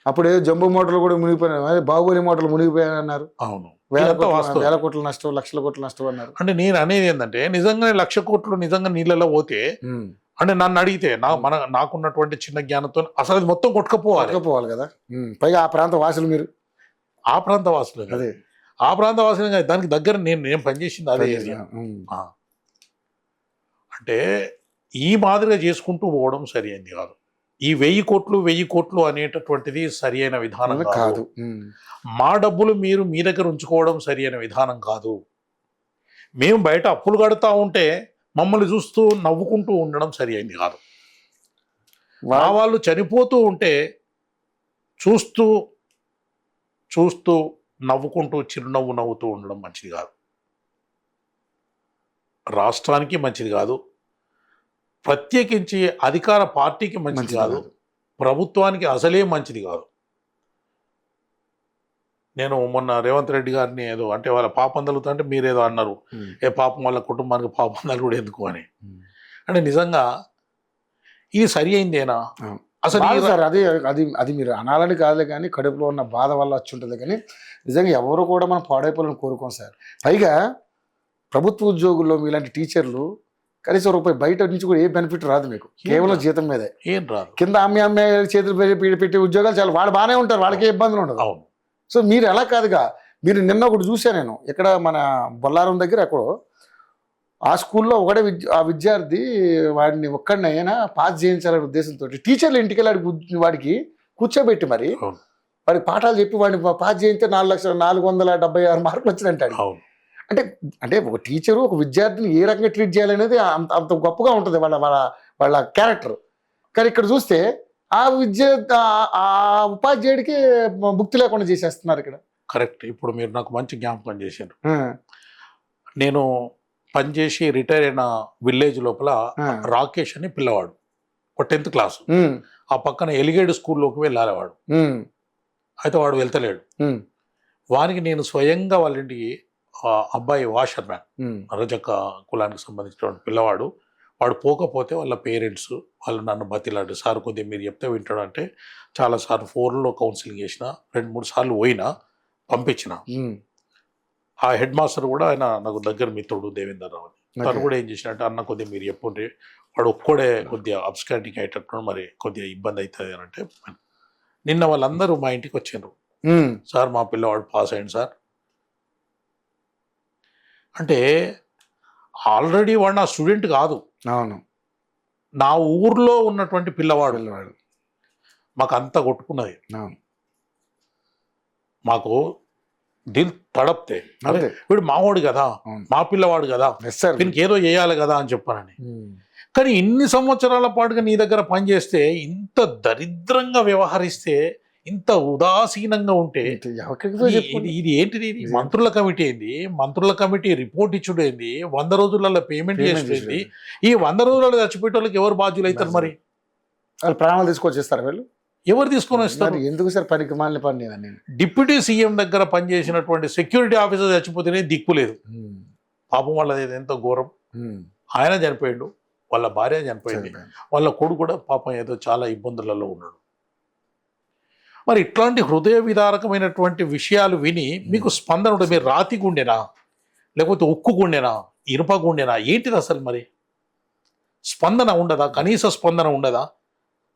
అప్పుడు జంబో మోటార్లు కూడా మునిగిపోయినాయి, బాహుబలి మోటార్లు మునిగిపోయాయి అన్నారు. అవును, వేల కోట్ల నష్టం, లక్షల కోట్ల నష్టం అన్నారు. అంటే నేను అనేది ఏంటంటే నిజంగానే 1,00,000 కోట్లు నిజంగా నీళ్ళలో పోతే, అంటే నన్ను అడిగితే నాకున్నటువంటి చిన్న జ్ఞానంతో అసలు అది మొత్తం కొట్టుకపోవాలి కదా. పైగా ఆ ప్రాంత వాసులు, మీరు ఆ ప్రాంత వాసులు, అదే ఆ ప్రాంత వాసులు దానికి దగ్గర నేను పనిచేసింది అదే ఏరియా. అంటే ఈ మాదిరిగా చేసుకుంటూ పోవడం సరి అయింది కాదు. ఈ 1000 కోట్లు అనేటటువంటిది సరి అయిన విధానం కాదు. మా డబ్బులు మీరు మీ దగ్గర ఉంచుకోవడం సరి అయిన విధానం కాదు. మేము బయట అప్పులు కడతా ఉంటే మమ్మల్ని చూస్తూ నవ్వుకుంటూ ఉండడం సరి అయింది కాదు. మా వాళ్ళు చనిపోతూ ఉంటే చూస్తూ నవ్వుకుంటూ చిరునవ్వు నవ్వుతూ ఉండడం మంచిది కాదు. రాష్ట్రానికి మంచిది కాదు, ప్రత్యేకించి అధికార పార్టీకి మంచిది కాదు, ప్రభుత్వానికి అసలే మంచిది కాదు. నేను మొన్న రేవంత్ రెడ్డి గారిని ఏదో అంటే వాళ్ళ పాపం తగులుతుంటే మీరేదో అన్నారు, ఏ పాపం వాళ్ళ కుటుంబానికి పాపం తగులుడు ఎందుకు అని. అంటే నిజంగా ఇది సరి అయిందేనా అసలు? సార్ అది అది అది మీరు అనాలని కాదులే, కానీ కడుపులో ఉన్న బాధ వల్ల వచ్చి ఉంటుంది. కానీ నిజంగా ఎవరు కూడా మనం పాడైపోవాలని కోరుకోం సార్. పైగా ప్రభుత్వ ఉద్యోగుల్లో మీలాంటి టీచర్లు కనీసం రూపాయి బయట నుంచి కూడా ఏ బెనిఫిట్ రాదు మీకు, కేవలం జీతం మీదే. ఏం రాదు. కింద అమ్మే చేతులు పెట్టే ఉద్యోగాలు చాలా, వాళ్ళు బాగానే ఉంటారు, వాళ్ళకి ఏ ఇబ్బందులు ఉండదు. అవును. సో మీరు ఎలా కాదుగా. మీరు నిన్న ఒకటి చూసా నేను, ఇక్కడ మన బొల్లారం దగ్గర ఎక్కడో ఆ స్కూల్లో ఒకటే ఆ విద్యార్థి వాడిని ఒక్కడినైనా పాస్ చేయించాలనే ఉద్దేశంతో టీచర్లు ఇంటికి వెళ్ళి వాడికి కూర్చోబెట్టి మరి వాడికి పాఠాలు చెప్పి వాడిని పాస్ చేయించే 4,476 మార్కులు వచ్చినంటాడు. అంటే అంటే ఒక టీచరు ఒక విద్యార్థిని ఏ రకంగా ట్రీట్ చేయాలనేది అంత గొప్పగా ఉంటుంది వాళ్ళ వాళ్ళ వాళ్ళ క్యారెక్టర్. కానీ ఇక్కడ చూస్తే ఆ ఆ ఉపాధ్యాయుడికి భుక్తి లేకుండా చేసేస్తున్నారు ఇక్కడ. కరెక్ట్. ఇప్పుడు మీరు నాకు మంచి జ్ఞాపకం చేశారు. నేను పనిచేసి రిటైర్ అయిన విలేజ్ లోపల రాకేష్ అని పిల్లవాడు, ఒక 10th క్లాసు. ఆ పక్కన ఎలిగేడ్ స్కూల్లోకి వెళ్ళాలి వాడు. అయితే వాడు వెళ్తలేడు. వానికి నేను స్వయంగా వాళ్ళ ఇంటికి, అబ్బాయి వాషర్ మ్యాన్, రజక కులానికి సంబంధించినటువంటి పిల్లవాడు, వాడు పోకపోతే వాళ్ళ పేరెంట్స్ వాళ్ళు నన్ను బతిలాడు, సార్ కొద్దిగా మీరు చెప్తే వింటాడు అంటే చాలాసార్లు ఫోన్లో కౌన్సిలింగ్ చేసిన, 2-3 సార్లు పోయినా, పంపించిన. ఆ హెడ్ మాస్టర్ కూడా ఆయన నాకు దగ్గర మిత్రుడు దేవేందర్ రావు అని, తను కూడా ఏం చేసినట్టే, అన్న కొద్దిగా మీరు చెప్పుంటే వాడు ఒక్కడే కొద్దిగా అబ్స్కాండింగ్ అయ్యేటట్టు, మరి కొద్దిగా ఇబ్బంది అవుతుంది అని అంటే, నిన్న వాళ్ళందరూ మా ఇంటికి వచ్చారు. సార్ మా పిల్లవాడు పాస్ అయ్యింది సార్ అంటే, ఆల్రెడీ వాడు నా స్టూడెంట్ కాదు, అవును, నా ఊర్లో ఉన్నటువంటి పిల్లవాడు. మాకు అంతా కొట్టుకున్నది, మాకు దిల్ తడప్తే, అదే వీడు మావాడు కదా, మా పిల్లవాడు కదా, దీనికి ఏదో చేయాలి కదా అని చెప్పానని. కానీ ఇన్ని సంవత్సరాల పాటుగా నీ దగ్గర పనిచేస్తే, ఇంత దరిద్రంగా వ్యవహరిస్తే, ఇంత ఉదాసీనంగా ఉంటే ఇది ఏంటిది? ఇది మంత్రుల కమిటీ ఏంది? మంత్రుల కమిటీ రిపోర్ట్ ఇచ్చుడు ఏంది? 100 రోజులలో పేమెంట్ చేసేది. ఈ 100 రోజులలో చచ్చిపోయే వాళ్ళకి ఎవరు బాధ్యులు అవుతారు? మరి ప్రాణాలు తీసుకొచ్చేస్తారు వీళ్ళు, ఎవరు తీసుకొని వస్తారు? ఎందుకు సార్ పనికి మాలిన పని? డిప్యూటీ సీఎం దగ్గర పనిచేసినటువంటి సెక్యూరిటీ ఆఫీసర్ చచ్చిపోతేనే దిక్కులేదు. పాపం వాళ్ళది ఎంత ఘోరం. ఆయన చనిపోయాడు, వాళ్ళ భార్య చనిపోయింది, వాళ్ళ కొడుకు కూడా పాపం ఏదో చాలా ఇబ్బందులలో ఉన్నాడు. మరి ఇట్లాంటి హృదయ విదారకమైనటువంటి విషయాలు విని మీకు స్పందన ఉంటుంది. మీరు రాతి గుండెనా, లేకపోతే ఉక్కు గుండెనా, ఇనుప గుండెనా, ఏంటిది అసలు? మరి స్పందన ఉండదా? కనీస స్పందన ఉండదా?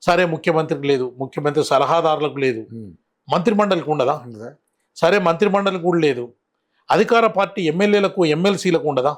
సరే ముఖ్యమంత్రికి లేదు, ముఖ్యమంత్రి సలహాదారులకు లేదు, మంత్రిమండలికి ఉండదా? సరే మంత్రిమండలికి కూడా లేదు, అధికార పార్టీ ఎమ్మెల్యేలకు ఎమ్మెల్సీలకు ఉండదా?